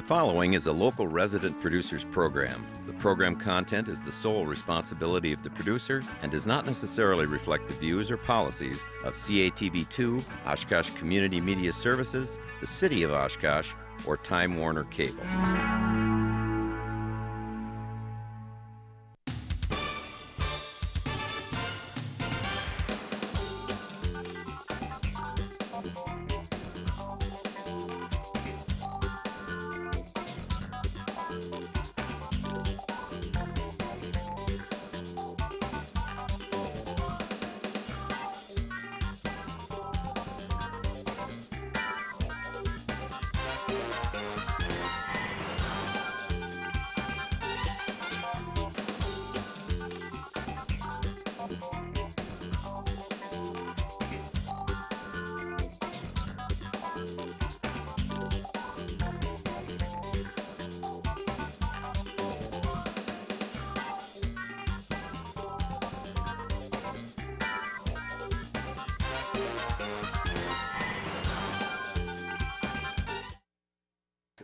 following is a local resident producers program. The program content is the sole responsibility of the producer and does not necessarily reflect the views or policies of CATV2, Oshkosh Community Media Services, the City of Oshkosh, or Time Warner Cable.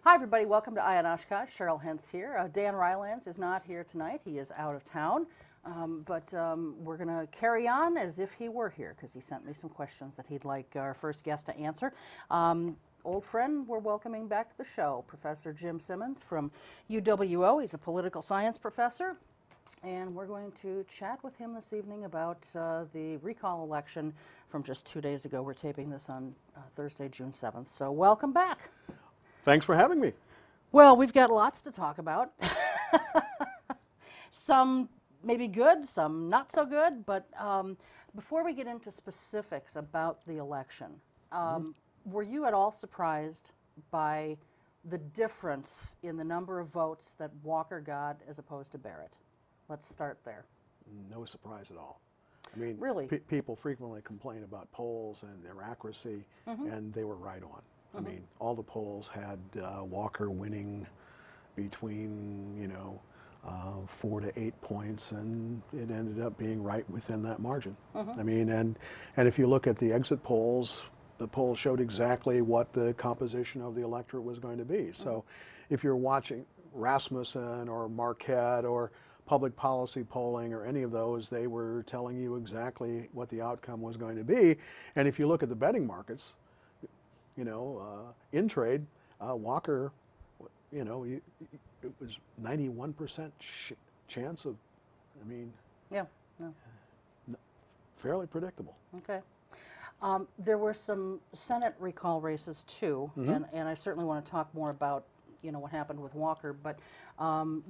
Hi everybody, welcome to Eye on Oshkosh. Cheryl Hentz here. Dan Rylands is not here tonight. He is out of town, but we're going to carry on as if he were here because he sent me some questions that he'd like our first guest to answer. Old friend, we're welcoming back to the show, Professor Jim Simmons from UW-O. He's a political science professor, and we're going to chat with him this evening about the recall election from just 2 days ago. We're taping this on Thursday, June 7th, so welcome back. Thanks for having me. Well, we've got lots to talk about. Some maybe good, some not so good, but before we get into specifics about the election, were you at all surprised by the difference in the number of votes that Walker got as opposed to Barrett? Let's start there. No surprise at all. I mean, really? People frequently complain about polls and their accuracy, and they were right on. I mean, all the polls had Walker winning between, 4 to 8 points, and it ended up being right within that margin. I mean, and if you look at the exit polls, the polls showed exactly what the composition of the electorate was going to be. So if you're watching Rasmussen or Marquette or public policy polling or any of those, they were telling you exactly what the outcome was going to be. And if you look at the betting markets, in trade, Walker, it was 91% chance of, fairly predictable. Okay. There were some Senate recall races too, and I certainly want to talk more about, what happened with Walker, but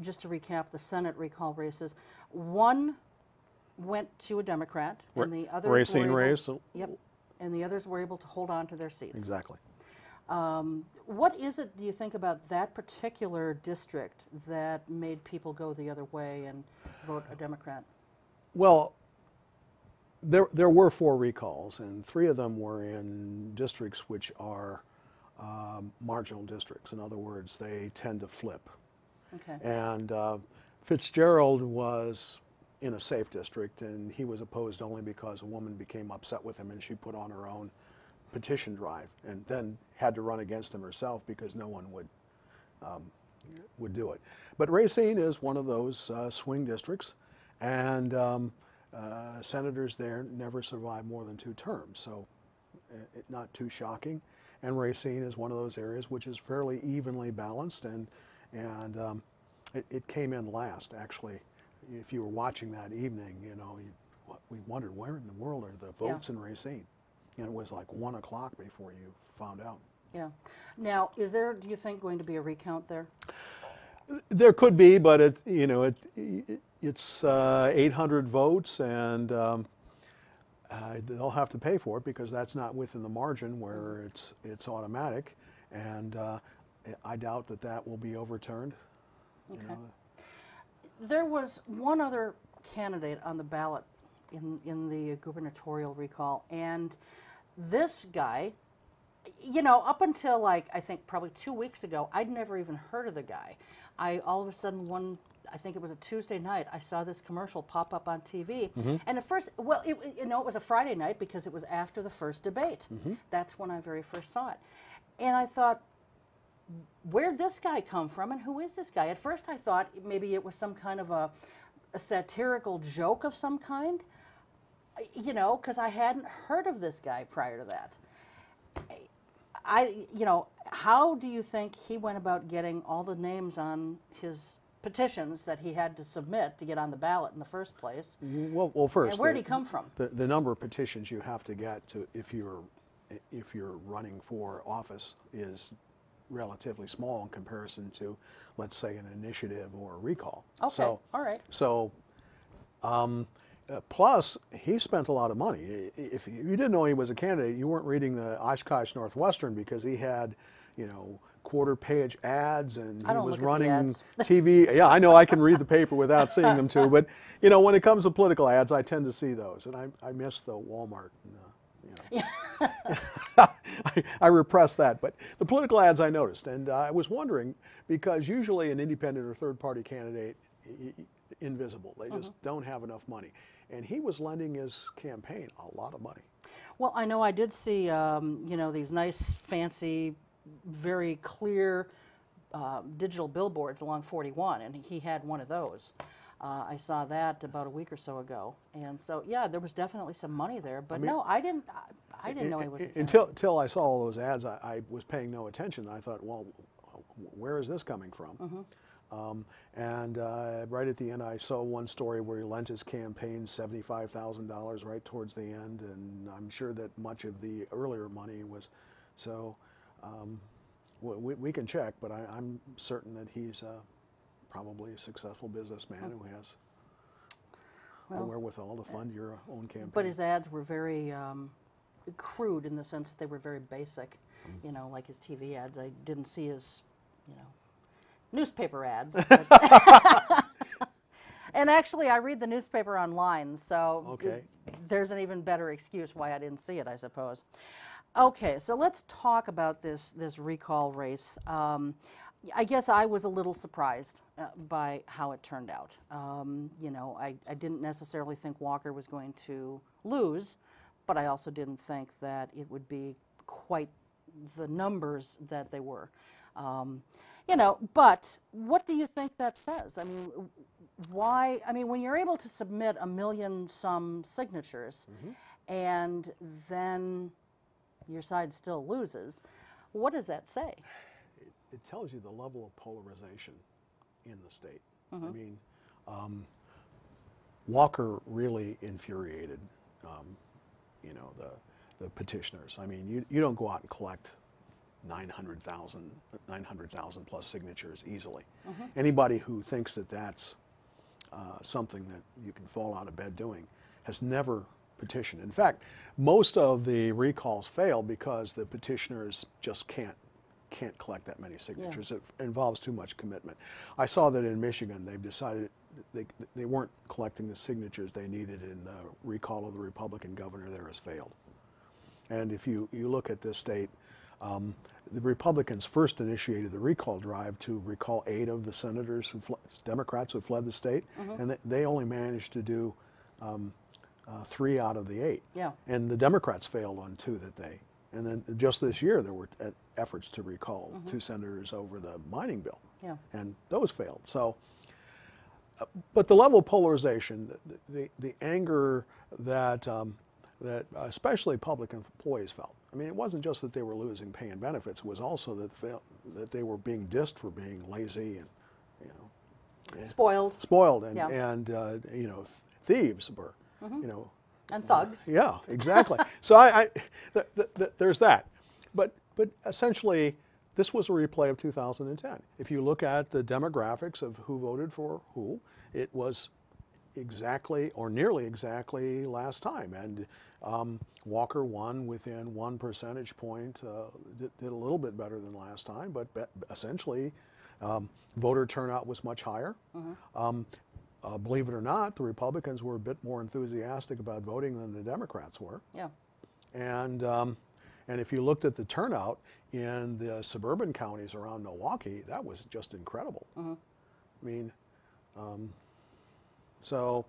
just to recap the Senate recall races, one went to a Democrat, and the others Racine race. Yep. And the others were able to hold on to their seats. Exactly. What is it, do you think, about that particular district that made people go the other way and vote a Democrat? Well, there were 4 recalls, and 3 of them were in districts which are marginal districts. In other words, they tend to flip. Okay. And Fitzgerald was in a safe district, and he was opposed only because a woman became upset with him and she put on her own petition drive and then had to run against him herself because no one would do it. But Racine is one of those swing districts, and senators there never survive more than 2 terms, so not too shocking. And Racine is one of those areas which is fairly evenly balanced, and it came in last, actually. If you were watching that evening, we wondered where in the world are the votes in Racine, and it was like 1 o'clock before you found out. Yeah. Now, is there, do you think, going to be a recount there? There could be, but it's 800 votes, and they'll have to pay for it because that's not within the margin where it's automatic, and I doubt that will be overturned. Okay. There was one other candidate on the ballot in the gubernatorial recall, and this guy, up until I think probably 2 weeks ago, I'd never even heard of the guy. All of a sudden I think it was a Tuesday night, I saw this commercial pop up on TV, and at first, it was a Friday night because it was after the first debate. That's when I very first saw it, and I thought, where'd this guy come from and who is this guy? At first I thought maybe it was some kind of a satirical joke of some kind, you know, because I hadn't heard of this guy prior to that. You know, how do you think he went about getting all the names on his petitions that he had to submit to get on the ballot in the first place? Well, first, and where did he come from? The number of petitions you have to get to if you're running for office is relatively small in comparison to, let's say, an initiative or a recall. Okay, so, all right. So, plus, he spent a lot of money. If you didn't know he was a candidate, you weren't reading the Oshkosh Northwestern because he had, you know, quarter-page ads, and he was running TV. Yeah, I know I can read the paper without seeing them too, but you know, when it comes to political ads, I tend to see those, and I miss the Walmart. You know. I repress that, but the political ads I noticed, and I was wondering because usually an independent or third-party candidate, invisible. They just don't have enough money, and he was lending his campaign a lot of money. Well, I know I did see, you know, these nice, fancy, very clear digital billboards along 41, and he had one of those. I saw that about a week or so ago, and so yeah, there was definitely some money there. But I mean, no, I didn't know he was a candidate. Until I saw all those ads. I was paying no attention. I thought, well, where is this coming from? And right at the end, I saw one story where he lent his campaign $75,000 right towards the end, and I'm sure that much of the earlier money was. So we can check, but I'm certain that he's probably a successful businessman who has the wherewithal to fund your own campaign. But his ads were very crude in the sense that they were very basic, you know, like his TV ads. I didn't see his, you know, newspaper ads. And actually, I read the newspaper online, so there's an even better excuse why I didn't see it, I suppose. Okay, so let's talk about this recall race. I guess I was a little surprised by how it turned out. You know, I didn't necessarily think Walker was going to lose, but I also didn't think that it would be quite the numbers that they were. You know, but what do you think that says? I mean, why? I mean, when you're able to submit 1 million some signatures and then your side still loses, what does that say? It tells you the level of polarization in the state. I mean, Walker really infuriated, you know, the petitioners. I mean, you don't go out and collect 900,000 plus signatures easily. Anybody who thinks that that's something that you can fall out of bed doing has never petitioned. In fact, most of the recalls fail because the petitioners just can't collect that many signatures. It involves too much commitment. I saw that in Michigan they've decided they weren't collecting the signatures they needed, in the recall of the Republican governor there has failed. And if you look at this state, the Republicans first initiated the recall drive to recall 8 of the senators, Democrats who fled the state, and they only managed to do 3 out of the 8. And the Democrats failed on 2 that day. And then just this year there were efforts to recall 2 senators over the mining bill, and those failed. So, but the level of polarization, the anger that that especially public employees felt. I mean, it wasn't just that they were losing pay and benefits; it was also that they were being dissed for being lazy and, you know, spoiled, and you know, thieves were, you know. And thugs. Yeah, exactly. So there's that. But essentially, this was a replay of 2010. If you look at the demographics of who voted for who, it was exactly or nearly exactly last time. And Walker won within 1 percentage point, did a little bit better than last time, but essentially voter turnout was much higher. Believe it or not, the Republicans were a bit more enthusiastic about voting than the Democrats were. And if you looked at the turnout in the suburban counties around Milwaukee, that was just incredible. I mean, so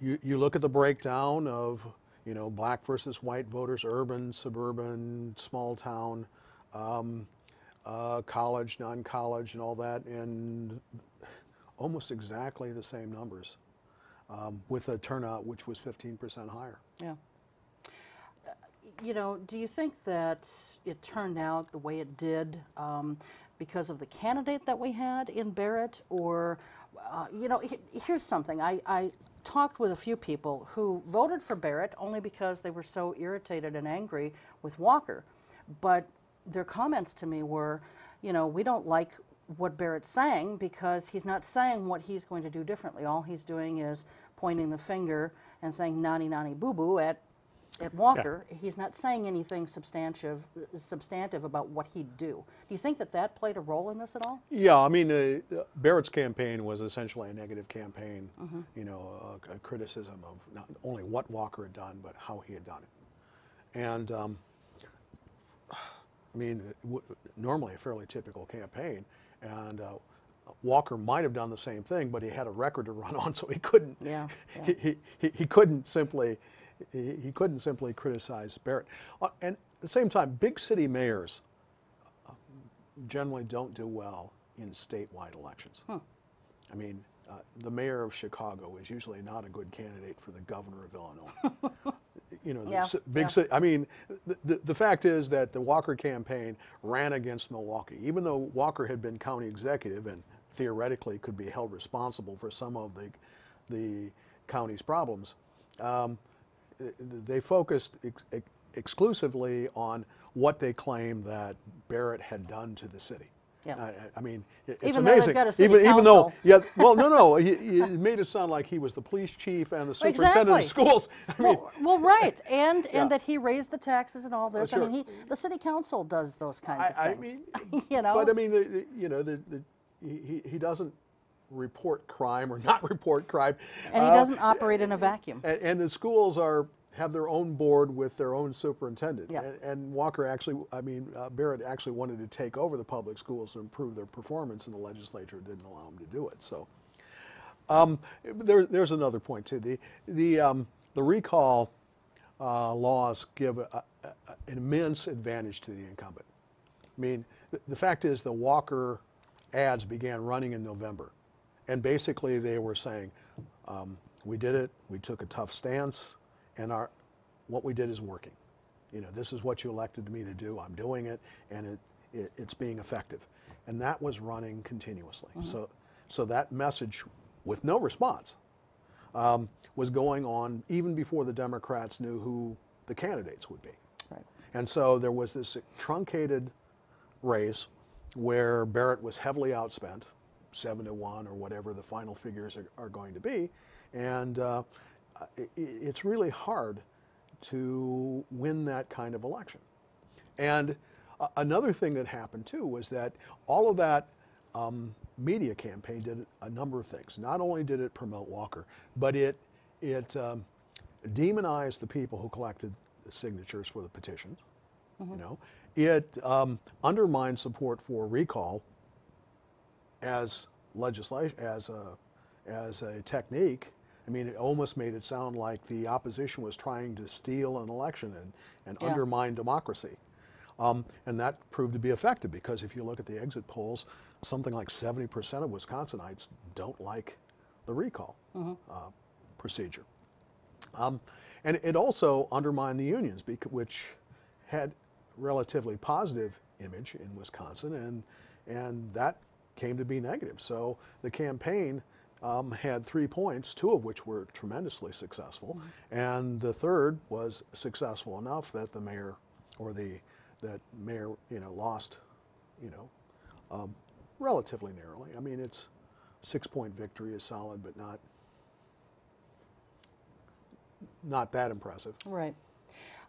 you look at the breakdown of, you know, black versus white voters, urban, suburban, small town. college, non-college, and all that, and almost exactly the same numbers, with a turnout which was 15% higher. Yeah. You know, do you think that it turned out the way it did because of the candidate that we had in Barrett? Or, you know, here's something. I talked with a few people who voted for Barrett only because they were so irritated and angry with Walker. But their comments to me were, you know, we don't like what Barrett's saying because he's not saying what he's going to do differently. All he's doing is pointing the finger and saying nani nani boo boo at Walker. Yeah. He's not saying anything substantive about what he'd do. Do you think that that played a role in this at all? Yeah, I mean, Barrett's campaign was essentially a negative campaign, you know, a criticism of not only what Walker had done, but how he had done it. And, I mean, normally a fairly typical campaign, and Walker might have done the same thing, but he had a record to run on, so he couldn't. Yeah. He couldn't simply. He couldn't simply criticize Barrett. And at the same time, big city mayors generally don't do well in statewide elections. I mean, the mayor of Chicago is usually not a good candidate for the governor of Illinois. You know, big city. I mean, the fact is that the Walker campaign ran against Milwaukee, even though Walker had been county executive and theoretically could be held responsible for some of the county's problems. They focused exclusively on what they claimed that Barrett had done to the city. Yeah. I mean, it's even amazing. Though they've got a city even though, well, no, he made it sound like he was the police chief and the superintendent of schools. I mean, well, right, and that he raised the taxes and all this. Sure. I mean, the city council does those kinds of things. I mean, you know, but I mean, you know, he doesn't report crime or not report crime, and he doesn't operate in a vacuum. And the schools have their own board with their own superintendent. Yeah. And Walker actually, Barrett actually wanted to take over the public schools to improve their performance, and the legislature didn't allow him to do it. So there's another point too. The recall laws give an immense advantage to the incumbent. I mean, the fact is the Walker ads began running in November, and basically they were saying, we did it, we took a tough stance, and what we did is working. You know, this is what you elected me to do. I'm doing it, and it's being effective. And that was running continuously. So that message, with no response, was going on even before the Democrats knew who the candidates would be. Right. And so there was this truncated race where Barrett was heavily outspent, 7-1 or whatever the final figures are going to be, and it's really hard to win that kind of election. And another thing that happened too was that all of that media campaign did a number of things. Not only did it promote Walker, but it demonized the people who collected the signatures for the petitions. You know, it undermined support for recall as legislation, as a technique. I mean, it almost made it sound like the opposition was trying to steal an election and undermine democracy. And that proved to be effective, because if you look at the exit polls, something like 70% of Wisconsinites don't like the recall procedure. And it also undermined the unions, which had relatively positive image in Wisconsin, and that came to be negative. So the campaign had 3 points, 2 of which were tremendously successful, and the third was successful enough that the mayor, or that mayor, you know, lost, you know, relatively narrowly. I mean, it's 6-point victory is solid, but not that impressive. Right.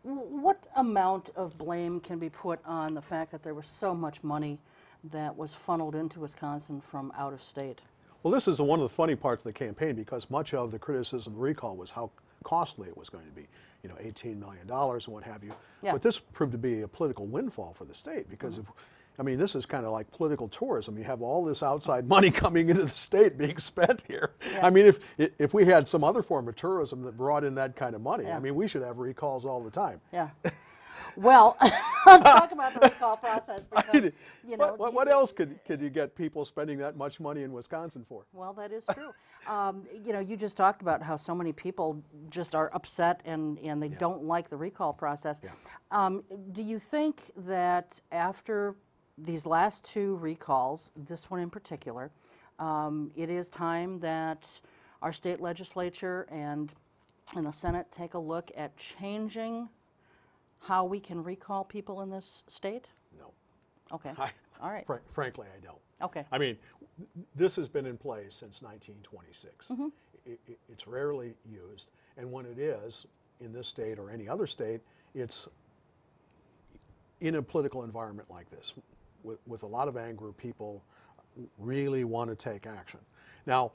What amount of blame can be put on the fact that there was so much money that was funneled into Wisconsin from out of state? Well, this is one of the funny parts of the campaign, because much of the criticism of the recall was how costly it was going to be, you know, $18 million and what have you. Yeah. But this proved to be a political windfall for the state, because I mean, this is kind of like political tourism. You have all this outside money coming into the state being spent here. Yeah. I mean, if we had some other form of tourism that brought in that kind of money, I mean, we should have recalls all the time. Yeah. Well, let's talk about the recall process because, you know. What else could you get people spending that much money in Wisconsin for? Well, that is true. You know, you just talked about how so many people just are upset and they don't like the recall process. Yeah. Do you think that after these last two recalls, this one in particular, it is time that our state legislature and the Senate take a look at changing how we can recall people in this state? No. Okay. All right. Frankly, I don't. Okay. I mean, this has been in place since 1926. Mm-hmm. It's rarely used, and when it is, in this state or any other state, it's in a political environment like this, with a lot of anger, people really want to take action. Now,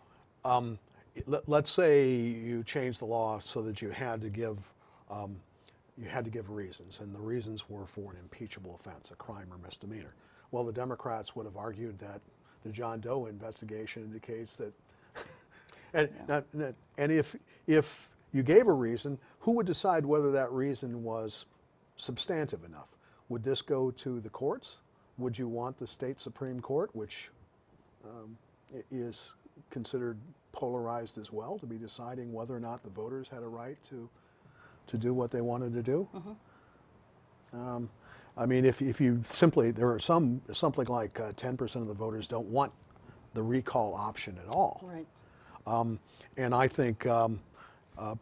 let's say you change the law so that you had to give reasons, and the reasons were for an impeachable offense, a crime or misdemeanor. Well, the Democrats would have argued that the John Doe investigation indicates that, and if you gave a reason, who would decide whether that reason was substantive enough? Would this go to the courts? Would you want the state Supreme Court, which is considered polarized as well, to be deciding whether or not the voters had a right to do what they wanted to do? Mm-hmm. I mean, if you simply, there are something like 10% of the voters don't want the recall option at all. Right. And I think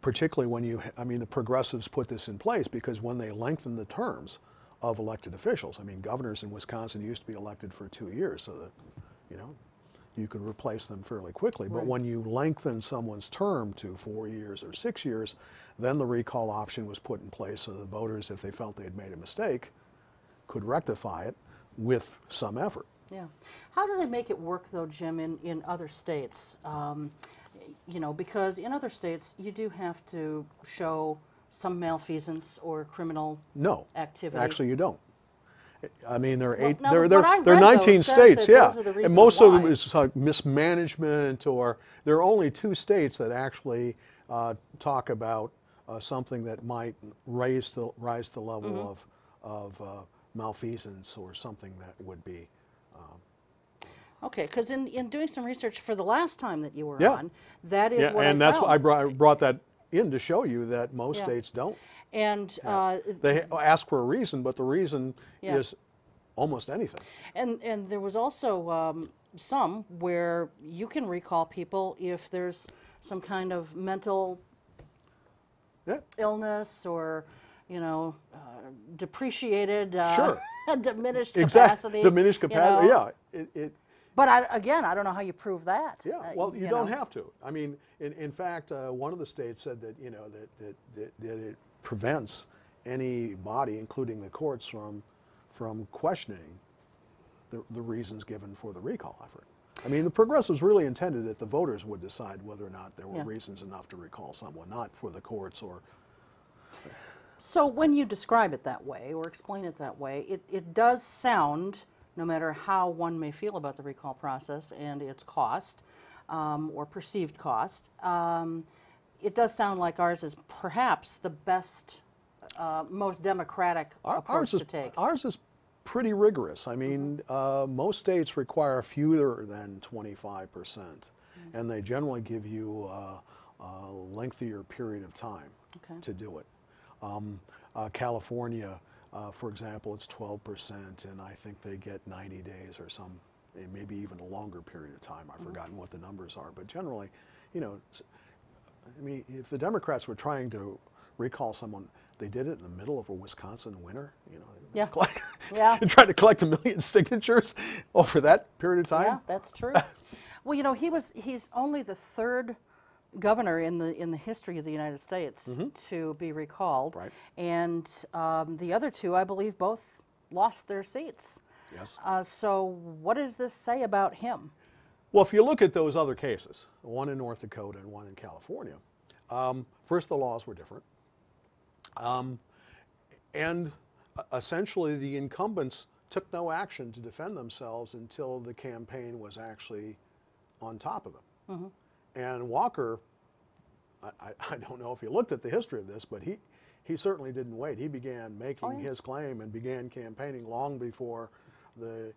particularly when I mean, the progressives put this in place because when they lengthen the terms of elected officials, I mean, governors in Wisconsin used to be elected for 2 years so that, you know, you could replace them fairly quickly. But when you lengthen someone's term to 4 years or 6 years, then the recall option was put in place so the voters, if they felt they had made a mistake, could rectify it with some effort. Yeah. How do they make it work, though, Jim, in other states? You know, because in other states, you do have to show some malfeasance or criminal activity. Actually, you don't. I mean, there are well, there are 19 states, yeah, and most of them is like mismanagement, or there are only 2 states that actually talk about something that might rise the level of malfeasance or something that would be. Okay, because in doing some research for the last time that you were on, that is what and I that's found. why I brought that in to show you that most states don't. And they ask for a reason, but the reason is almost anything. And there was also some where you can recall people if there's some kind of mental illness or, you know, depreciated, diminished capacity. Diminished capacity, you know? yeah. But again, I don't know how you prove that. Yeah, well, you don't have to. I mean, in fact, one of the states said that, you know, that it prevents any body, including the courts, from questioning the reasons given for the recall effort. I mean, the progressives really intended that the voters would decide whether or not there were reasons enough to recall someone, not for the courts or... So when you describe it that way or explain it that way, it does sound, no matter how one may feel about the recall process and its cost or perceived cost, it does sound like ours is perhaps the best, most democratic approach to take. Ours is pretty rigorous. I mean, most states require fewer than 25%, and they generally give you a lengthier period of time to do it. California, for example, it's 12%, and I think they get 90 days or some, maybe even a longer period of time. I've forgotten what the numbers are, but generally, you know, I mean, if the Democrats were trying to recall someone, they did it in the middle of a Wisconsin winter, you know, and tried to collect 1 million signatures over that period of time. Yeah, that's true. Well, you know, he's only the 3rd governor in the history of the United States to be recalled, and the other 2, I believe, both lost their seats. Yes. So what does this say about him? Well, if you look at those other cases, one in North Dakota and one in California, first the laws were different, and essentially the incumbents took no action to defend themselves until the campaign was actually on top of them. And Walker, I don't know if you looked at the history of this, but he certainly didn't wait. He began making Oh, yeah. his claim and began campaigning long before the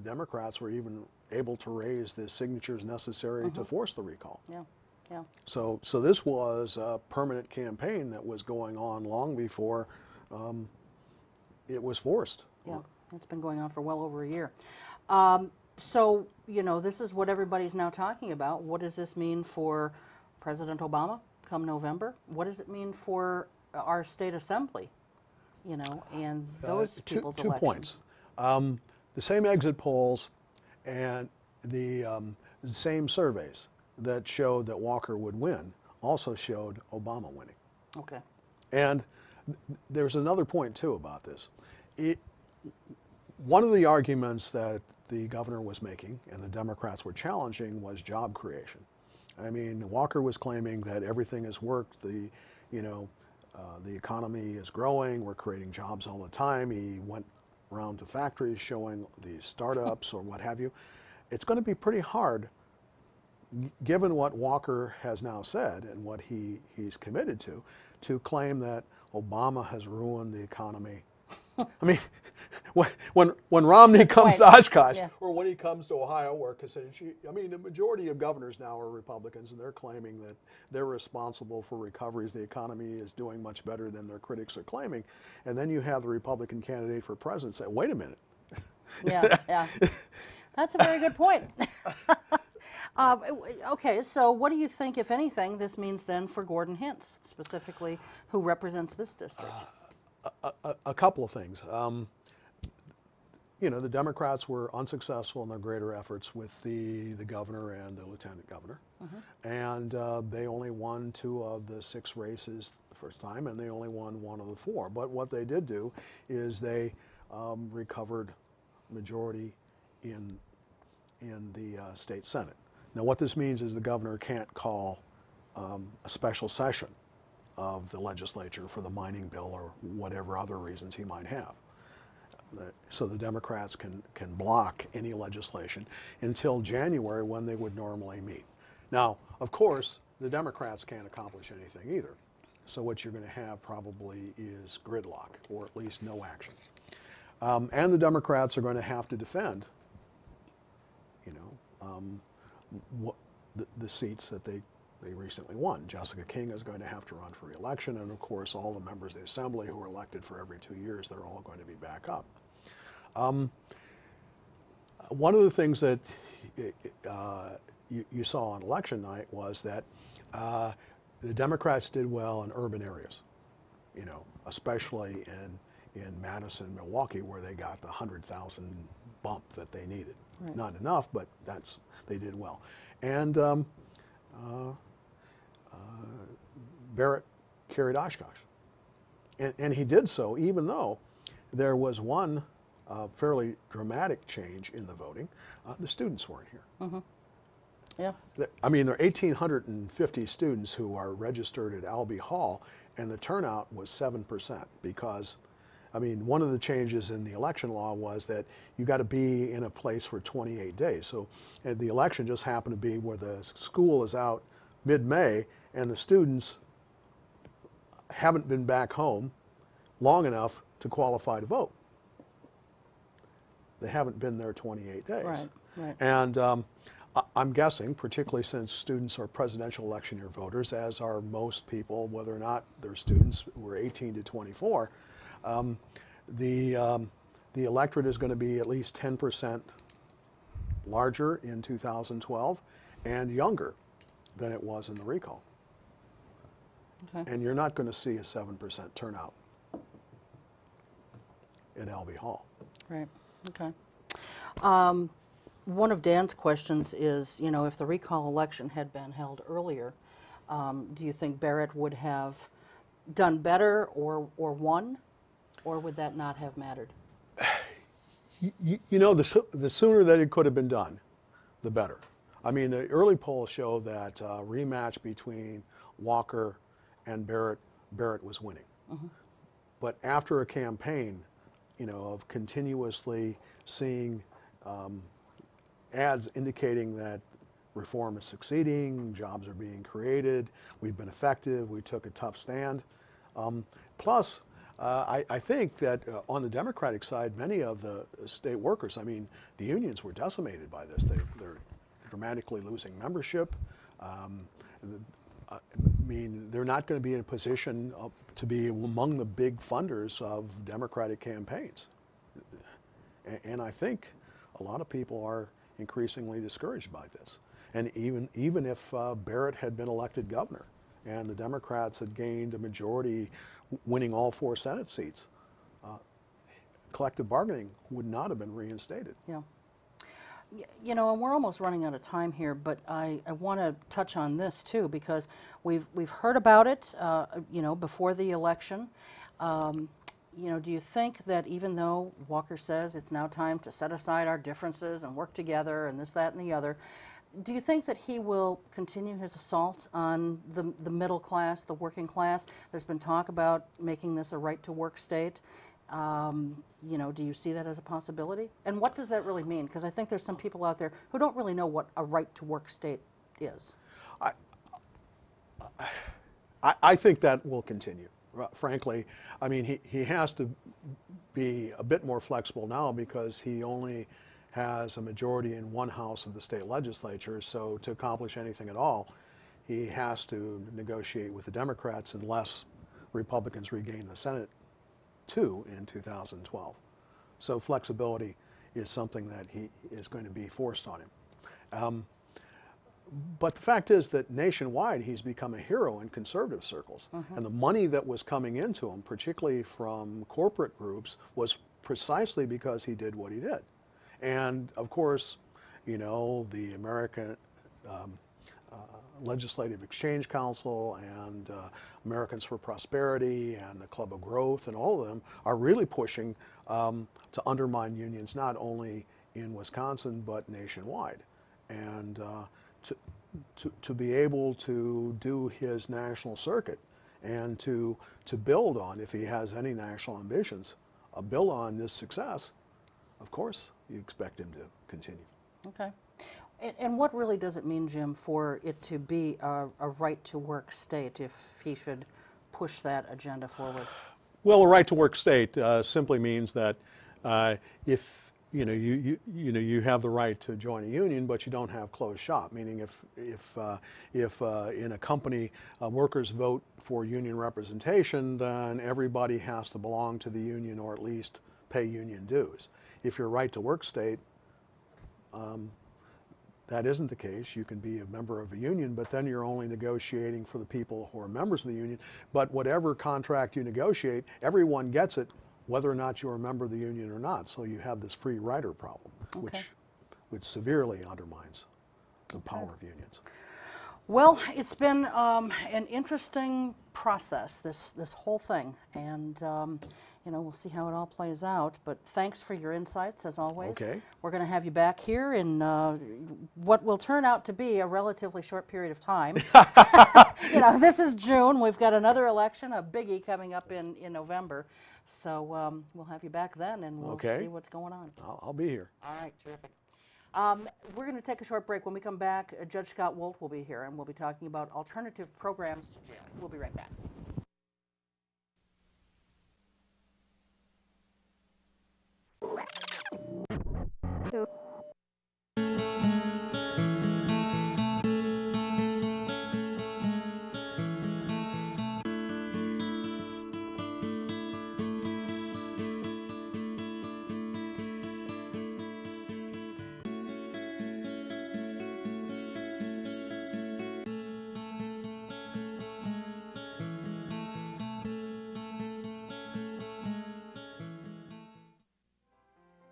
Democrats were even able to raise the signatures necessary to force the recall. Yeah, yeah. So this was a permanent campaign that was going on long before it was forced. Yeah, it's been going on for well over a year. So, you know, this is what everybody's now talking about. What does this mean for President Obama come November? What does it mean for our state assembly, you know, and those people's two elections? points. The same exit polls and the same surveys that showed that Walker would win also showed Obama winning. Okay. And there's another point, too, about this. One of the arguments that the governor was making and the Democrats were challenging was job creation. I mean, Walker was claiming that everything has worked, the economy is growing, we're creating jobs all the time. He went around to factories showing the startups or what have you. It's going to be pretty hard, given what Walker has now said and what he's committed to claim that Obama has ruined the economy. I mean, when Romney comes to Oshkosh, or when he comes to Ohio, where I mean, the majority of governors now are Republicans, and they're claiming that they're responsible for recoveries. The economy is doing much better than their critics are claiming. And then you have the Republican candidate for president say, wait a minute. Yeah, yeah. That's a very good point. Okay, so what do you think, if anything, this means then for Gordon Hentz, specifically, who represents this district? A couple of things. You know, the Democrats were unsuccessful in their greater efforts with the governor and the lieutenant governor. And they only won 2 of the 6 races the first time, and they only won 1 of the 4. But what they did do is they recovered majority in the state Senate. Now, what this means is the governor can't call a special session of the legislature for the mining bill or whatever other reasons he might have. So the Democrats can block any legislation until January, when they would normally meet. Now, of course, the Democrats can't accomplish anything either. So what you're going to have probably is gridlock, or at least no action. And the Democrats are going to have to defend, you know, the seats that they recently won. Jessica King is going to have to run for re-election, and of course all the members of the Assembly who are elected for every 2 years, they're all going to be back up. One of the things that you saw on election night was that the Democrats did well in urban areas, you know, especially in Madison, Milwaukee, where they got the 100,000 bump that they needed. Right. Not enough, but they did well. And Barrett carried Oshkosh. And he did so even though there was one fairly dramatic change in the voting. The students weren't here. Yeah. I mean, there are 1,850 students who are registered at Albee Hall, and the turnout was 7% because, I mean, one of the changes in the election law was that you got to be in a place for 28 days. So the election just happened to be where the school is out mid-May and the students haven't been back home long enough to qualify to vote. They haven't been there 28 days. Right, right. And I'm guessing, particularly since students are presidential election year voters, as are most people, whether or not they're students who are 18 to 24, the electorate is going to be at least 10% larger in 2012 and younger than it was in the recall. Okay. And you're not going to see a 7% turnout at Albee Hall. Right. Okay. One of Dan's questions is, you know, if the recall election had been held earlier, do you think Barrett would have done better or won, or would that not have mattered? You know, the sooner that it could have been done, the better. I mean, the early polls show that rematch between Walker and Barrett was winning. But after a campaign, you know, of continuously seeing ads indicating that reform is succeeding, jobs are being created, we've been effective, we took a tough stand. Plus, I think that on the Democratic side, many of the state workers, I mean, the unions were decimated by this. They're dramatically losing membership. I mean, they're not going to be in a position to be among the big funders of Democratic campaigns. And I think a lot of people are increasingly discouraged by this. And even if Barrett had been elected governor and the Democrats had gained a majority, winning all 4 Senate seats, collective bargaining would not have been reinstated. Yeah. You know, and we're almost running out of time here, but I want to touch on this too, because we've heard about it, you know, before the election. You know, do you think that even though Walker says it's now time to set aside our differences and work together and this, that, and the other, do you think that he will continue his assault on the middle class, the working class? There's been talk about making this a right-to-work state. You know, do you see that as a possibility? And what does that really mean? Because I think there's some people out there who don't really know what a right-to-work state is. I think that will continue. Frankly, I mean, he has to be a bit more flexible now because he only has a majority in one house of the state legislature. So to accomplish anything at all, he has to negotiate with the Democrats unless Republicans regain the Senate too in 2012. So flexibility is something that he is going to be forced on him. But the fact is that nationwide he's become a hero in conservative circles. And the money that was coming into him, particularly from corporate groups, was precisely because he did what he did. And of course, you know, the American Legislative Exchange Council and Americans for Prosperity and the Club of Growth and all of them are really pushing to undermine unions not only in Wisconsin but nationwide. And to be able to do his national circuit and to build on, if he has any national ambitions, build on this success, of course you expect him to continue. Okay. And what really does it mean, Jim, for it to be a right-to-work state if he should push that agenda forward? Well, a right-to-work state simply means that if you have the right to join a union, but you don't have closed shop. Meaning, if in a company workers vote for union representation, then everybody has to belong to the union or at least pay union dues. If you're a right-to-work state, that isn't the case. You can be a member of a union, but then you're only negotiating for the people who are members of the union. But whatever contract you negotiate, everyone gets it, whether or not you're a member of the union or not. So you have this free rider problem, which severely undermines the power of unions. Well, it's been an interesting process, this whole thing, and you know, we'll see how it all plays out. But thanks for your insights, as always. Okay. We're going to have you back here in what will turn out to be a relatively short period of time. You know, this is June. We've got another election, a biggie, coming up in November. So we'll have you back then, and we'll see what's going on. I'll be here. All right, terrific. We're going to take a short break. When we come back, Judge Scott Woldt will be here, and we'll be talking about alternative programs to jail. We'll be right back.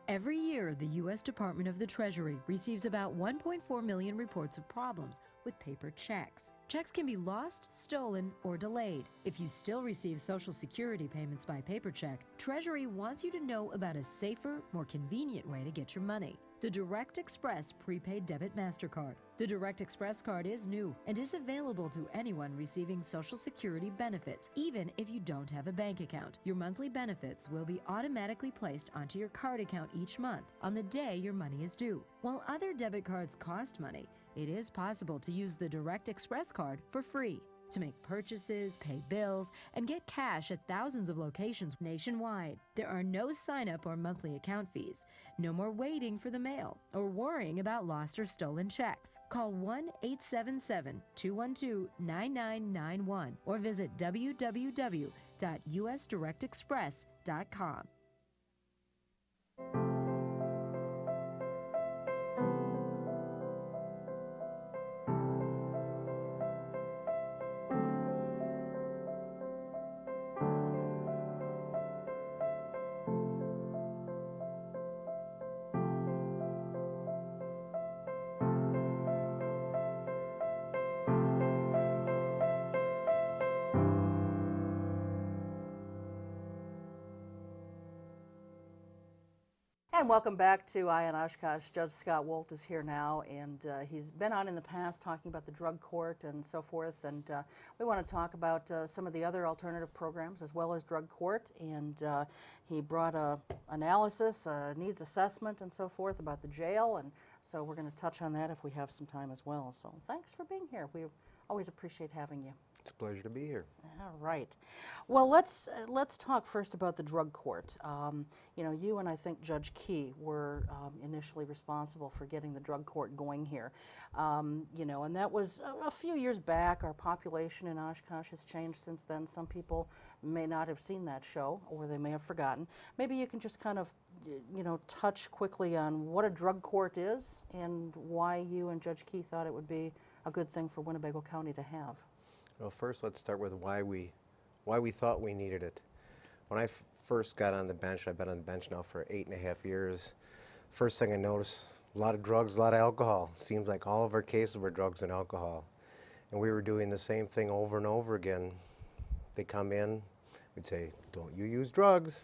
Every year, the U.S. Department of the Treasury receives about 1.4 million reports of problems with paper checks. Checks can be lost, stolen, or delayed. If you still receive Social Security payments by paper check, Treasury wants you to know about a safer, more convenient way to get your money. The Direct Express Prepaid Debit MasterCard. The Direct Express card is new and is available to anyone receiving Social Security benefits, even if you don't have a bank account. Your monthly benefits will be automatically placed onto your card account each month on the day your money is due. While other debit cards cost money, It is possible to use the Direct Express card for free to make purchases, pay bills, and get cash at thousands of locations nationwide. There are no sign-up or monthly account fees. No more waiting for the mail or worrying about lost or stolen checks. Call 1-877-212-9991 or visit www.usdirectexpress.com. And welcome back to Eye on Oshkosh. Judge Scott Woldt is here now, and he's been on in the past talking about the drug court and so forth, and we want to talk about some of the other alternative programs as well as drug court, and he brought a analysis, needs assessment and so forth about the jail, and so we're going to touch on that if we have some time as well. So thanks for being here. We always appreciate having you. It's a pleasure to be here. All right. Well, let's talk first about the drug court. You know, you and I think Judge Key were initially responsible for getting the drug court going here. You know, and that was a few years back. Our population in Oshkosh has changed since then. Some people may not have seen that show, or they may have forgotten. Maybe you can just kind of, you know, touch quickly on what a drug court is and why you and Judge Key thought it would be a good thing for Winnebago County to have. Well, first let's start with why we thought we needed it. When I first got on the bench, I've been on the bench now for 8.5 years, first thing I noticed, a lot of drugs, a lot of alcohol. Seems like all of our cases were drugs and alcohol. And we were doing the same thing over and over again. They'd come in, we'd say, don't you use drugs?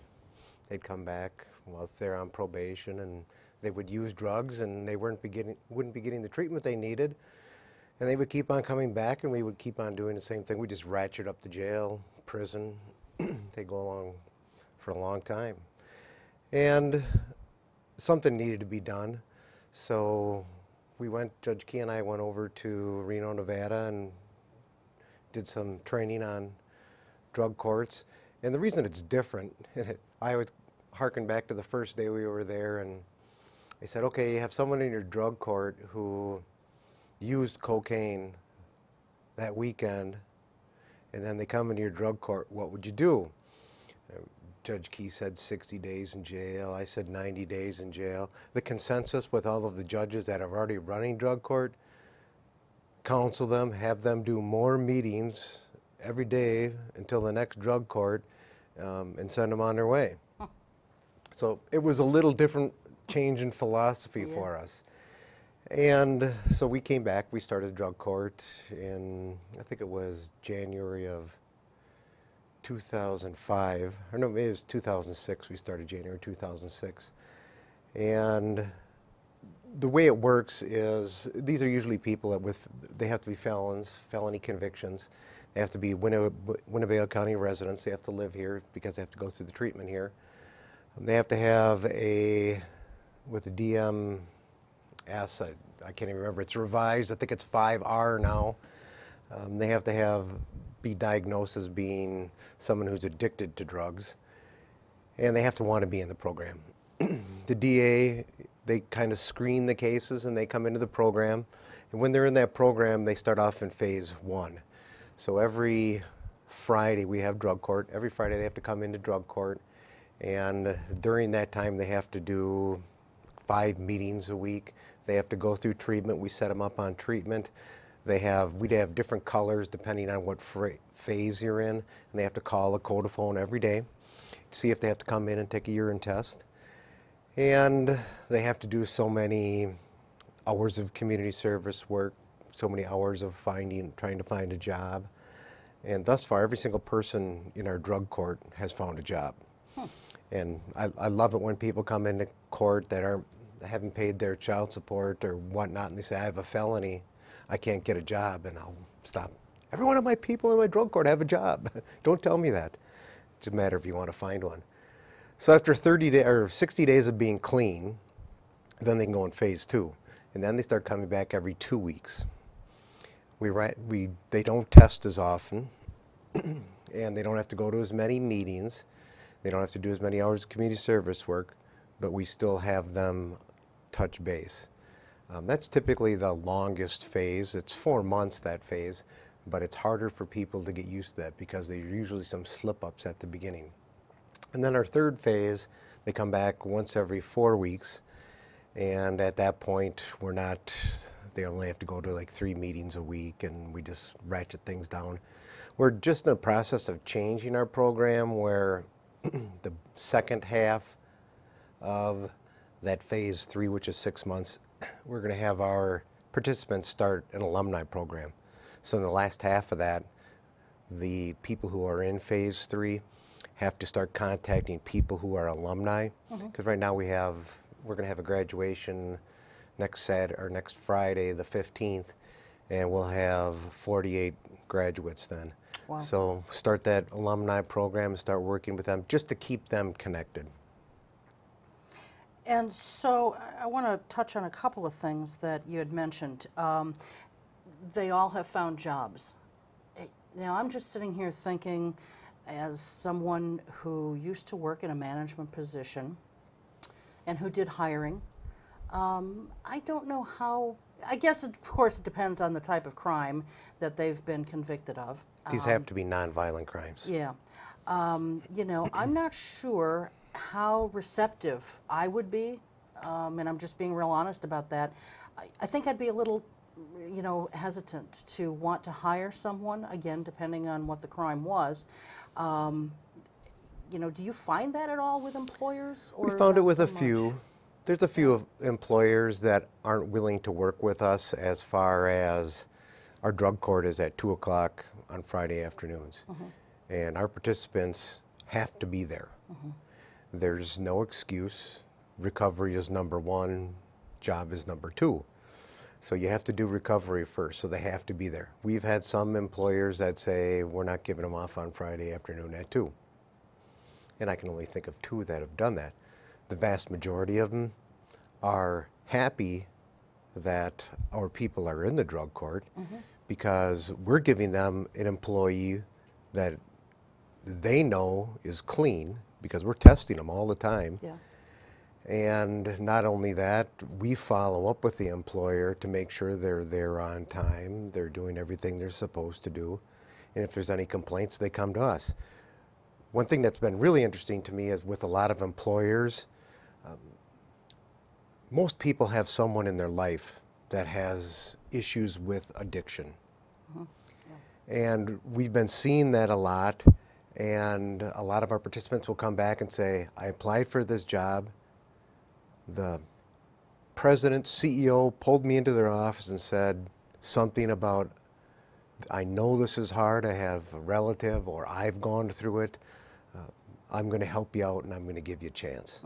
They'd come back, well, if they're on probation, and they would use drugs and they wouldn't be getting the treatment they needed. And they would keep on coming back, and we would keep on doing the same thing. We just ratchet up the jail, prison. They go along for a long time. And something needed to be done. So Judge Key and I went over to Reno, Nevada, and did some training on drug courts. And the reason it's different, I would harken back to the first day we were there, and they said, okay, you have someone in your drug court who used cocaine that weekend, and then they come into your drug court, what would you do? Judge Key said 60 days in jail. I said 90 days in jail. The consensus with all of the judges that are already running drug court, counsel them, have them do more meetings every day until the next drug court, and send them on their way. So it was a little different change in philosophy for us. And so we came back, we started drug court in, I think it was January of 2005, or no, maybe it was 2006, we started January 2006. And the way it works is, these are usually people that they have to be felons, felony convictions. They have to be Winnebago County residents, they have to live here because they have to go through the treatment here. They have to have with the DM, I can't even remember, it's revised, I think it's 5R now. They have to be diagnosed as being someone who's addicted to drugs, and they have to want to be in the program. The DA, they kind of screen the cases and they come into the program, and when they're in that program, they start off in phase 1. So every Friday we have drug court. Every Friday they have to come into drug court, and during that time they have to do 5 meetings a week. They have to go through treatment. We set them up on treatment. We'd have different colors depending on what phase you're in, and they have to call a codaphone every day to see if they have to come in and take a urine test. And they have to do so many hours of community service work, so many hours of trying to find a job. And thus far, every single person in our drug court has found a job. And I love it when people come into court that haven't paid their child support or whatnot, and they say, I have a felony, I can't get a job, and I'll stop. Every one of my people in my drug court have a job. Don't tell me that. It's a matter if you want to find one. So after 60 days of being clean, then they can go in phase 2. and then they start coming back every 2 weeks. They don't test as often, and they don't have to go to as many meetings. They don't have to do as many hours of community service work, but we still have them touch base. That's typically the longest phase. It's 4 months, that phase, but it's harder for people to get used to that because there are usually some slip-ups at the beginning. And then our third phase, they come back once every 4 weeks, and at that point, they only have to go to like 3 meetings a week, and we just ratchet things down. We're just in the process of changing our program where the second half of that phase 3, which is 6 months, we're going to have our participants start an alumni program. So in the last half of that, the people who are in phase 3 have to start contacting people who are alumni, because right now we're going to have a graduation next Friday, the 15th, and we'll have 48 graduates then. Wow. So start that alumni program and start working with them just to keep them connected. And so I want to touch on a couple of things that you had mentioned. They all have found jobs. Now I'm just sitting here thinking, as someone who used to work in a management position and who did hiring, I don't know how, I guess of course it depends on the type of crime that they've been convicted of. These have to be nonviolent crimes. Yeah. You know, I'm not sure how receptive I would be, and I'm just being real honest about that. I think I'd be a little, you know, hesitant to want to hire someone, again, depending on what the crime was. You know, do you find that at all with employers? Or we found it with so a few. There's a few employers that aren't willing to work with us as far as our drug court is at 2 o'clock on Friday afternoons. And our participants have to be there. There's no excuse. Recovery is number 1, job is number 2. So you have to do recovery first, so they have to be there. We've had some employers that say, we're not giving them off on Friday afternoon at 2. And I can only think of 2 that have done that. The vast majority of them are happy that our people are in the drug court because we're giving them an employee that they know is clean because we're testing them all the time. Yeah. And not only that, we follow up with the employer to make sure they're there on time, they're doing everything they're supposed to do, and if there's any complaints, they come to us. One thing that's been really interesting to me is with a lot of employers, most people have someone in their life that has issues with addiction. And we've been seeing that a lot, and a lot of our participants will come back and say, I applied for this job. The president, CEO pulled me into their office and said something about, I know this is hard, I have a relative, or I've gone through it. I'm going to help you out and I'm going to give you a chance.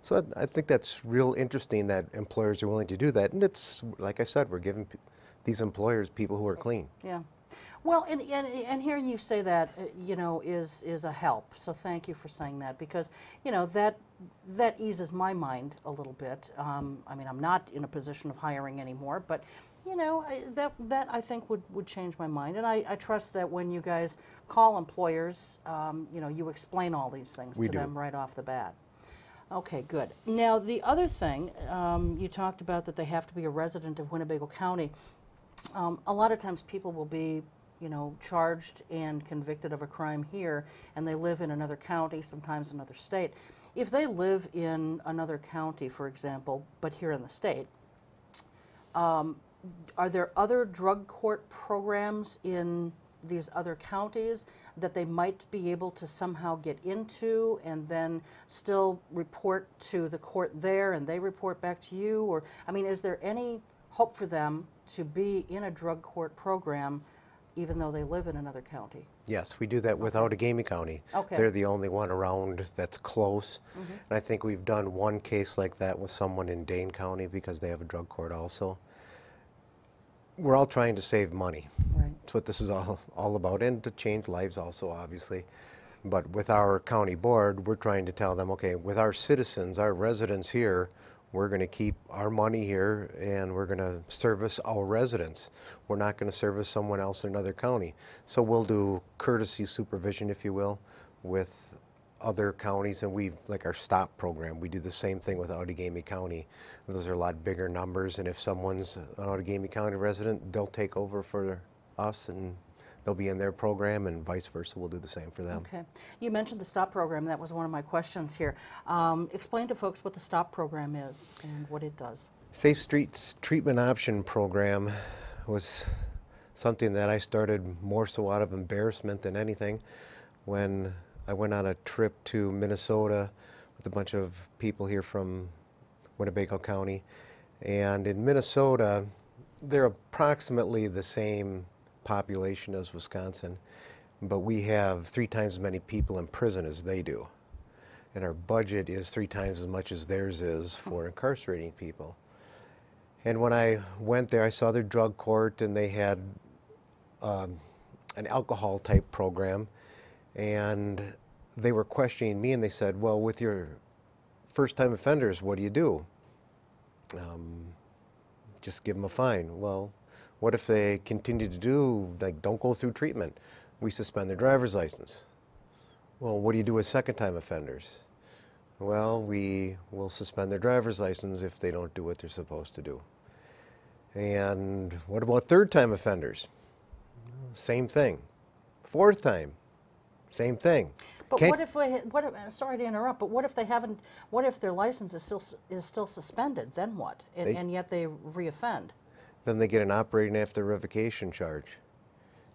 So I think that's real interesting that employers are willing to do that. And it's, like I said, we're giving these employers people who are clean. Yeah. Well, and hearing you say that, you know, is a help. So thank you for saying that, because, you know, that eases my mind a little bit. I mean, I'm not in a position of hiring anymore, but, you know, that I think would change my mind. And I trust that when you guys call employers, you know, you explain all these things to them right off the bat. Okay, good. Now, the other thing, you talked about that they have to be a resident of Winnebago County. A lot of times people will be, you know, charged and convicted of a crime here, and they live in another county, sometimes another state. If they live in another county, for example, but here in the state, are there other drug court programs in these other counties that they might be able to somehow get into and then still report to the court there and they report back to you? Or, I mean, is there any hope for them to be in a drug court program even though they live in another county? Yes, we do that with Outagamie County. They're the only one around that's close. And I think we've done one case like that with someone in Dane County because they have a drug court also. We're all trying to save money. Right. That's what this is all about, and to change lives also, obviously. But with our county board, we're trying to tell them, okay, with our citizens, our residents here, We're going to keep our money here and we're going to service our residents. We're not going to service someone else in another county. So we'll do courtesy supervision, if you will, with other counties, and we, like our STOP program, we do the same thing with Outagamie County. Those are a lot bigger numbers, and if someone's an Outagamie County resident, they'll take over for us and they'll be in their program, and vice versa, we'll do the same for them. Okay. You mentioned the STOP program. That was one of my questions here. Explain to folks what the STOP program is and what it does. Safe Streets Treatment Option Program was something that I started more so out of embarrassment than anything when I went on a trip to Minnesota with a bunch of people here from Winnebago County. And in Minnesota, they're approximately the same population as Wisconsin, but we have 3 times as many people in prison as they do. And our budget is 3 times as much as theirs is for incarcerating people. And when I went there, I saw their drug court, and they had an alcohol type program. And they were questioning me, and they said, well, with your first-time offenders, what do you do? Just give them a fine. Well, what if they continue to do, like, don't go through treatment? We suspend their driver's license. Well, what do you do with second-time offenders? Well, we will suspend their driver's license if they don't do what they're supposed to do. And what about third-time offenders? Same thing. Fourth time? Same thing. But what if, sorry to interrupt, but what if they haven't, what if their license is still suspended? Then what? And yet they reoffend? Then they get an operating after revocation charge.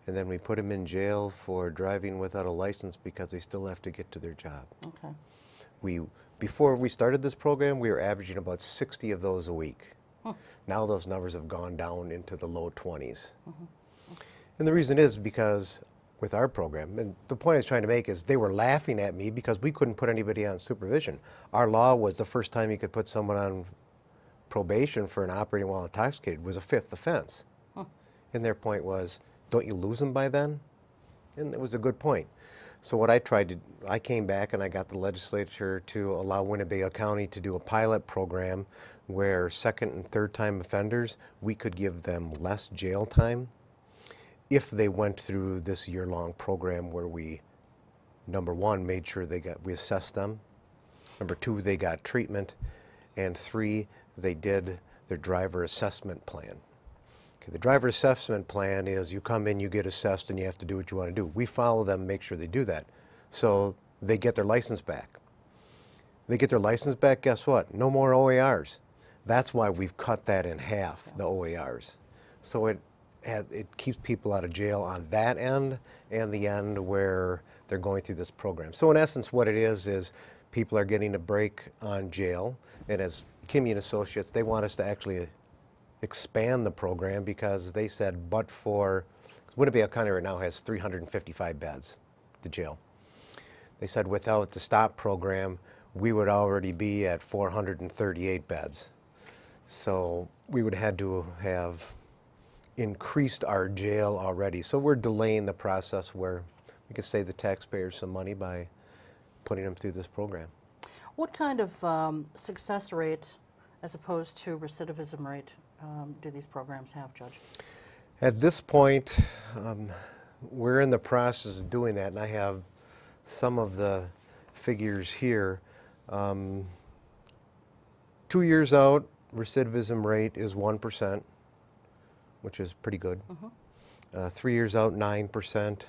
And then we put them in jail for driving without a license because they still have to get to their job. Okay. Before we started this program, we were averaging about 60 of those a week. Now those numbers have gone down into the low 20s. And the reason is because with our program, and the point I was trying to make is they were laughing at me because we couldn't put anybody on supervision. Our law was the first time you could put someone on probation for an operating while intoxicated was a 5th offense. And their point was, don't you lose them by then? And it was a good point. So what I tried to, I came back and I got the legislature to allow Winnebago County to do a pilot program where second and third time offenders, we could give them less jail time if they went through this year-long program where we, number 1, made sure we assessed them, number 2, they got treatment, and 3, they did their driver assessment plan. Okay, the driver assessment plan is you come in, you get assessed, and you have to do what you want to do. We follow them, make sure they do that. So they get their license back. They get their license back, guess what? No more OARs. That's why we've cut that in half, the OARs. So it keeps people out of jail on that end and the end where they're going through this program. So in essence, what it is people are getting a break on jail, and as Kimmy and Associates, they want us to actually expand the program because they said, but for, Winnebago County right now has 355 beds, the jail. They said without the STOP program, we would already be at 438 beds. So we would have had to have increased our jail already. So we're delaying the process where we can save the taxpayers some money by putting them through this program. What kind of success rate as opposed to recidivism rate do these programs have, Judge? At this point, we're in the process of doing that, and I have some of the figures here. 2 years out, recidivism rate is 1%. Which is pretty good. 3 years out, 9%.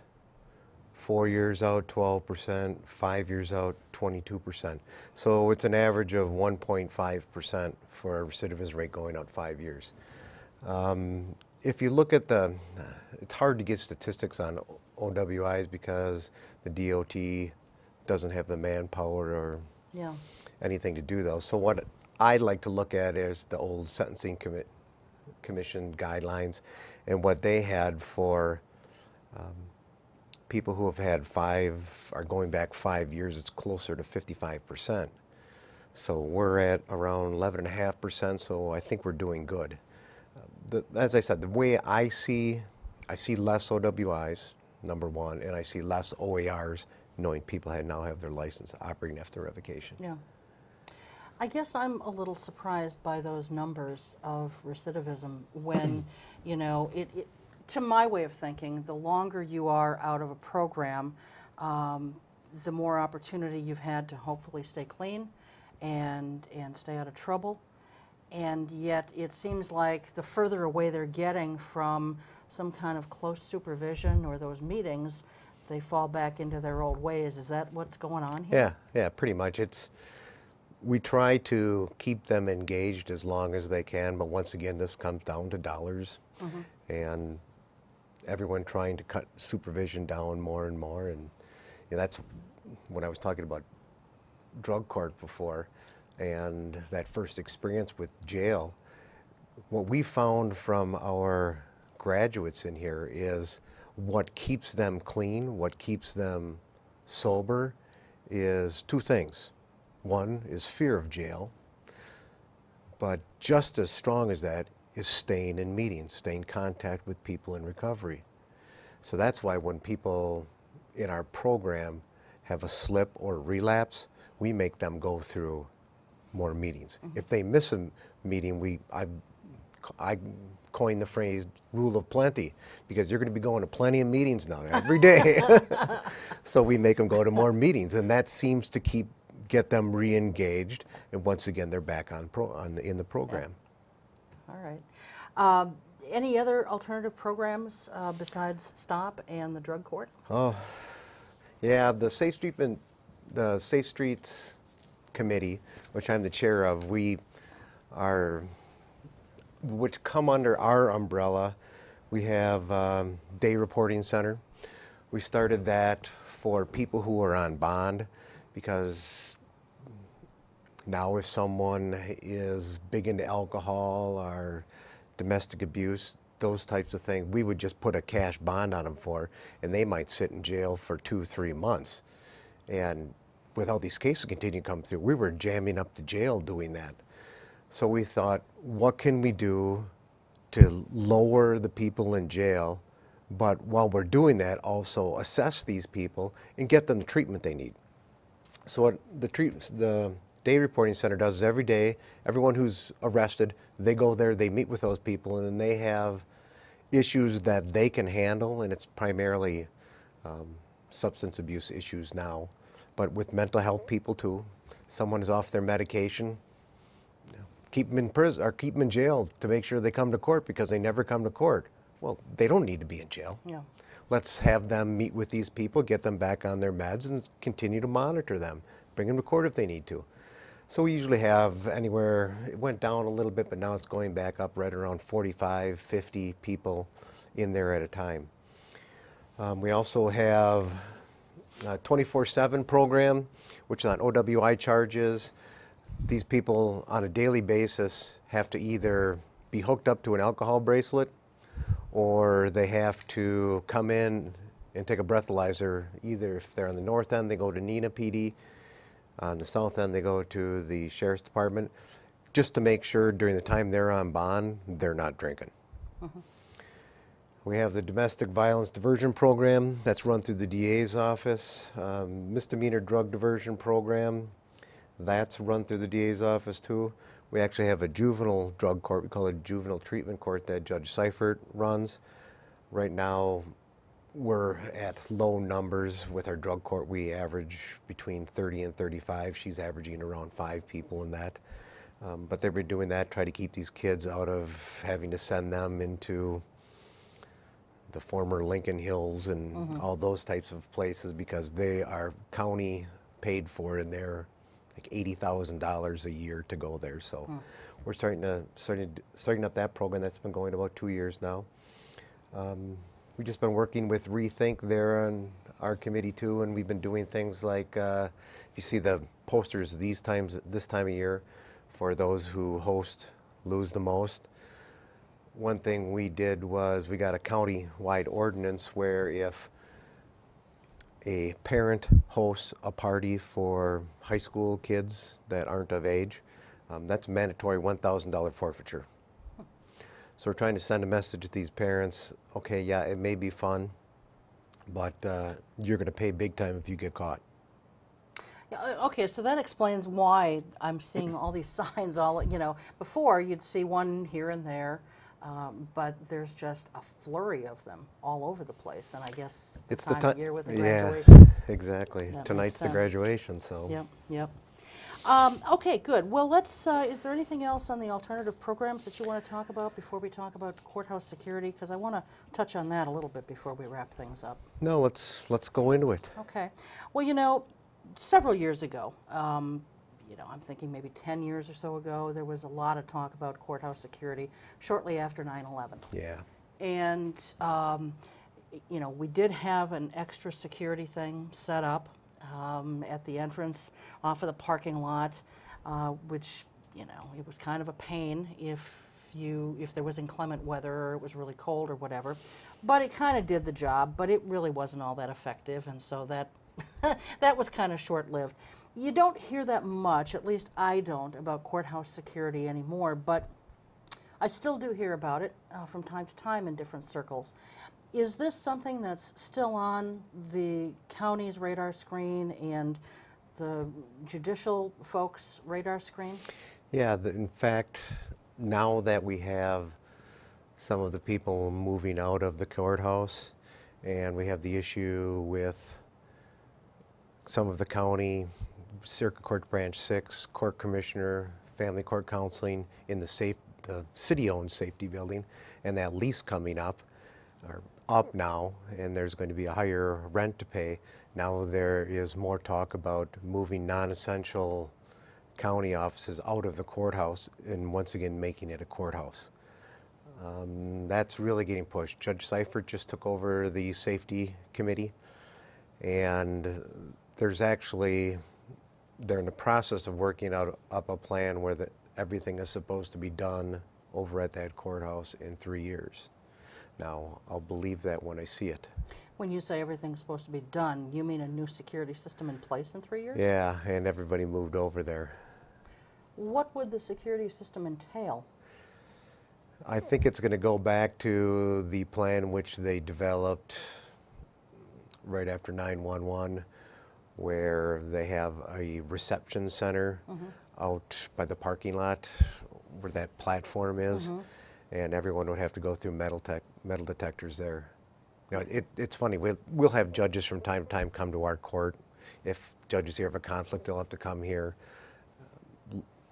4 years out, 12%. 5 years out, 22%. So it's an average of 1.5% for a recidivism rate going out 5 years. If you look at it's hard to get statistics on OWIs because the DOT doesn't have the manpower or anything to do those. So what I'd like to look at is the old sentencing commission guidelines and what they had for people who have had are going back 5 years. It's closer to 55%. So we're at around 11.5%, so I think we're doing good. As I said, the way I see less OWIs, number 1, and I see less OARs, knowing people now have their license operating after revocation. Yeah. I guess I'm a little surprised by those numbers of recidivism when, you know, to my way of thinking, the longer you are out of a program, the more opportunity you've had to hopefully stay clean and stay out of trouble. And yet it seems like the further away they're getting from some kind of close supervision or those meetings, they fall back into their old ways. Is that what's going on here? Yeah, pretty much. We try to keep them engaged as long as they can, but once again, this comes down to dollars, and everyone trying to cut supervision down more and more. And you know, that's when I was talking about drug court before, and that first experience with jail. What we found from our graduates in here is what keeps them clean, what keeps them sober, is two things. One is fear of jail, but just as strong as that is staying in meetings, staying in contact with people in recovery. So that's why when people in our program have a slip or relapse, we make them go through more meetings. If they miss a meeting, I coined the phrase rule of plenty, because you're going to be going to plenty of meetings now every day. So we make them go to more meetings, and that seems to get them re-engaged, and once again they're back in the program. Yeah. All right. Any other alternative programs besides STOP and the drug court? Oh, yeah, the Safe Streets Committee, which I'm the chair of, which come under our umbrella. We have Day Reporting Center. We started that for people who are on bond, because now if someone is big into alcohol or domestic abuse, those types of things, we would just put a cash bond on them and they might sit in jail for 2-3 months. And with all these cases continuing to come through, we were jamming up the jail doing that. So we thought, what can we do to lower the people in jail, but while we're doing that, also assess these people and get them the treatment they need. So what the Day Reporting Center does is every day, everyone who's arrested, they go there, they meet with those people, and then they have issues that they can handle, and it's primarily substance abuse issues now, but with mental health people too. Someone is off their medication, keep them in prison or keep them in jail to make sure they come to court, because they never come to court. Well, they don't need to be in jail. Yeah. Let's have them meet with these people, get them back on their meds, and continue to monitor them, bring them to court if they need to. So we usually have anywhere, it went down a little bit, but now it's going back up right around 45, 50 people in there at a time. We also have a 24/7 program, which is on OWI charges. These people on a daily basis have to either be hooked up to an alcohol bracelet, or they have to come in and take a breathalyzer. Either if they're on the north end, they go to Neenah PD. On the south end, they go to the Sheriff's Department, just to make sure during the time they're on bond, they're not drinking. We have the Domestic Violence Diversion Program that's run through the DA's office. Misdemeanor Drug Diversion Program, that's run through the DA's office too. We actually have a juvenile drug court, we call it Juvenile Treatment Court, that Judge Seifert runs. Right now, we're at low numbers with our drug court. We average between 30 and 35. She's averaging around 5 people in that. But they've been doing that, try to keep these kids out of having to send them into the former Lincoln Hills and all those types of places, because they are county paid for, and they're like $80,000 a year to go there. So we're starting up that program. That's been going about 2 years now. We've just been working with Rethink there on our committee too, and we've been doing things like, if you see the posters this time of year, for those who host Lose the Most. One thing we did was we got a county-wide ordinance where if a parent hosts a party for high school kids that aren't of age, that's mandatory $1,000 forfeiture. So we're trying to send a message to these parents, okay, yeah, it may be fun, but you're going to pay big time if you get caught. Okay, so that explains why I'm seeing all these signs all, before you'd see one here and there, but there's just a flurry of them all over the place, and I guess It's the time of year with the yeah, graduations. exactly. That makes Tonight's the sense. graduation, so. Yep, yep. Okay, good. Well, is there anything else on the alternative programs that you want to talk about before we talk about courthouse security? Because I want to touch on that a little bit before we wrap things up. No, let's go into it. Okay. Well, several years ago, I'm thinking maybe 10 years or so ago, there was a lot of talk about courthouse security shortly after 9/11. Yeah. And, we did have an extra security thing set up at the entrance off of the parking lot, which, it was kind of a pain if there was inclement weather or it was really cold or whatever. But it kind of did the job, but it really wasn't all that effective, and so that that was kind of short-lived. You don't hear that much, at least I don't, about courthouse security anymore, but I still do hear about it from time to time in different circles. Is this something that's still on the county's radar screen and the judicial folks' radar screen? Yeah, in fact, now that we have some of the people moving out of the courthouse, and we have the issue with some of the county, Circuit Court Branch 6, Court Commissioner, Family Court Counseling in the city-owned safety building, and that lease coming up now, and there's going to be a higher rent to pay. Now there is more talk about moving non-essential county offices out of the courthouse and once again making it a courthouse. That's really getting pushed. Judge Seifert just took over the safety committee, and they're in the process of working up a plan where everything is supposed to be done over at that courthouse in 3 years. Now, I'll believe that when I see it. When you say everything's supposed to be done, you mean a new security system in place in 3 years? Yeah, and everybody moved over there. What would the security system entail? I think it's going to go back to the plan which they developed right after 9/11, where they have a reception center out by the parking lot where that platform is, and everyone would have to go through metal detectors there. It's funny, we'll have judges from time to time come to our court. If judges here have a conflict, they'll have to come here.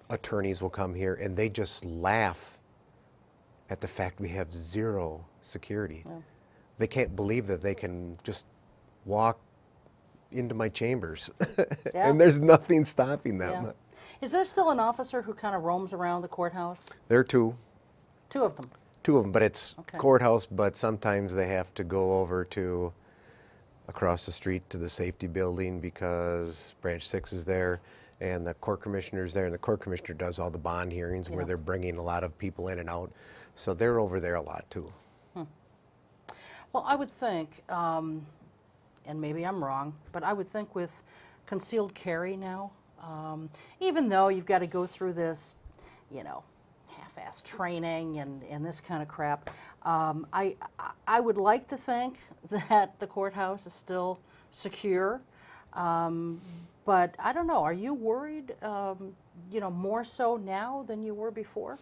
Attorneys will come here, and they just laugh at the fact we have zero security. Yeah. They can't believe that they can just walk into my chambers, Yeah. and there's nothing stopping them. Yeah. Is there still an officer who kind of roams around the courthouse? There are two. Two of them? Two of them, but it's okay. Courthouse, but sometimes they have to go over to across the street to the safety building because Branch 6 is there, and the court commissioner's there, and the court commissioner does all the bond hearings where they're bringing a lot of people in and out. So they're over there a lot too. Well, I would think, and maybe I'm wrong, but I would think with concealed carry now, even though you've got to go through this, half-ass training and this kind of crap, I would like to think that the courthouse is still secure, but I don't know. Are you worried, more so now than you were before?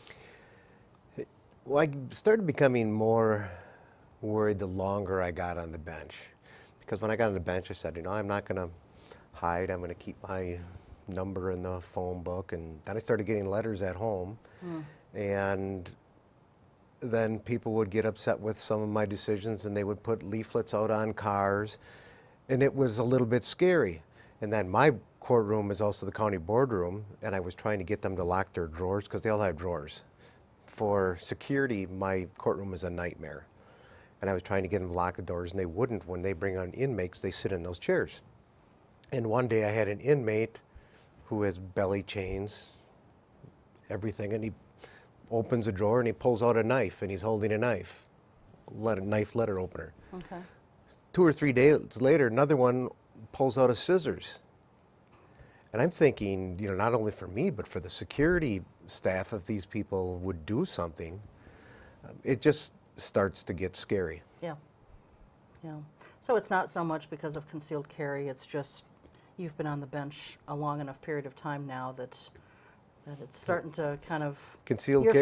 Well, I started becoming more worried the longer I got on the bench. Because when I got on the bench, I said, I'm not going to hide. I'm going to keep my number in the phone book. And then I started getting letters at home. And then people would get upset with some of my decisions, and they would put leaflets out on cars. And it was a little bit scary. And then my courtroom is also the county boardroom, and I was trying to get them to lock their drawers because they all have drawers. For security, my courtroom is a nightmare. And I was trying to get them to lock the doors, and they wouldn't. When they bring on inmates, they sit in those chairs. And one day I had an inmate who has belly chains, everything, and he opens a drawer and he pulls out a knife, and he's holding a knife, knife letter opener. Okay. 2 or 3 days later, another one pulls out a scissors. And I'm thinking, not only for me, but for the security staff, if these people would do something, it just starts to get scary. Yeah. So it's not so much because of concealed carry, it's just, you've been on the bench a long enough period of time now that it's starting to kind of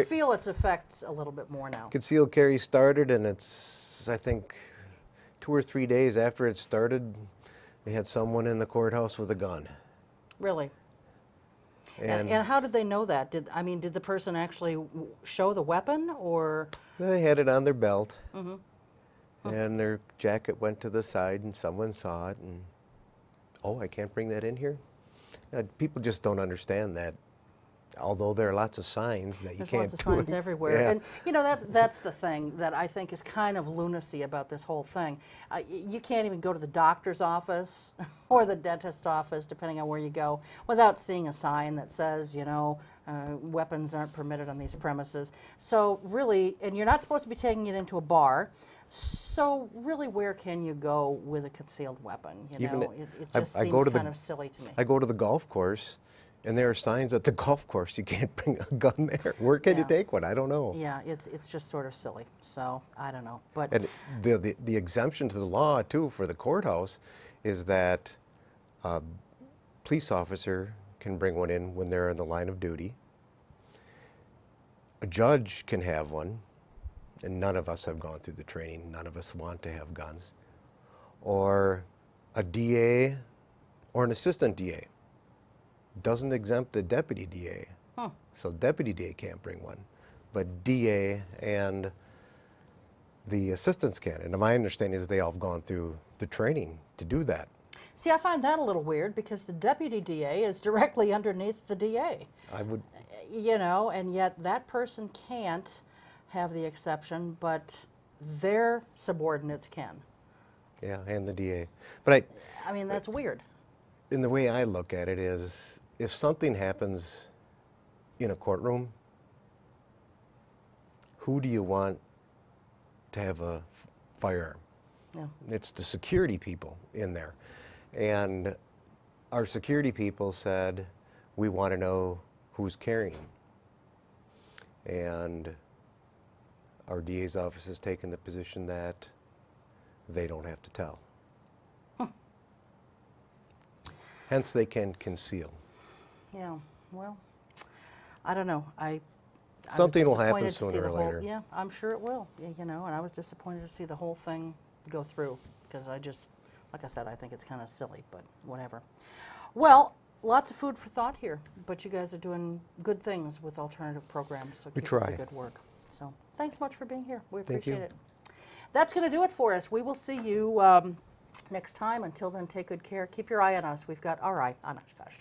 feel its effects a little bit more now. Concealed carry started, and it's, I think, 2 or 3 days after it started, they had someone in the courthouse with a gun. Really? And how did they know that? Did the person actually show the weapon, or? they had it on their belt, Mm-hmm. and their jacket went to the side, and someone saw it, and, oh, I can't bring that in here? People just don't understand that. Although there are lots of signs that you There's can't lots of do signs it. everywhere. Yeah. And, you know, that's the thing that I think is kind of lunacy about this whole thing. You can't even go to the doctor's office or the dentist's office, depending on where you go, without seeing a sign that says, you know, weapons aren't permitted on these premises. So really, and you're not supposed to be taking it into a bar. So really, where can you go with a concealed weapon? You know, it just seems kind of silly to me. I go to the golf course, and there are signs at the golf course. You can't bring a gun there. Where can you take one? I don't know. Yeah, it's just sort of silly. So I don't know. But And the exemption to the law too for the courthouse is that a police officer can bring one in when they're in the line of duty. A judge can have one, and none of us have gone through the training. None of us want to have guns. Or a DA or an assistant DA. Doesn't exempt the deputy DA. Huh. So deputy DA can't bring one, but DA and the assistants can. And my understanding is they all have gone through the training to do that. see, I find that a little weird because the deputy DA is directly underneath the DA. I would. You know, and yet that person can't have the exception, but their subordinates can. Yeah, and the DA. But I mean, that's weird. in the way I look at it is, if something happens in a courtroom, who do you want to have a firearm? Yeah. It's the security people in there. And our security people said, we want to know who's carrying. And our DA's office has taken the position that they don't have to tell. Huh. Hence, they can conceal. Yeah, well, I don't know. I was Something will happen disappointed to see sooner the or whole- later. Yeah, I'm sure it will. You know, and I was disappointed to see the whole thing go through because I just, like I said, I think it's kind of silly, but whatever. Well, lots of food for thought here, but you guys are doing good things with alternative programs, so We keep up the try. good work. So thanks much for being here. We Thank you. appreciate it. That's going to do it for us. We will see you next time. Until then, take good care. Keep your eye on us. We've got our eye on Oshkosh.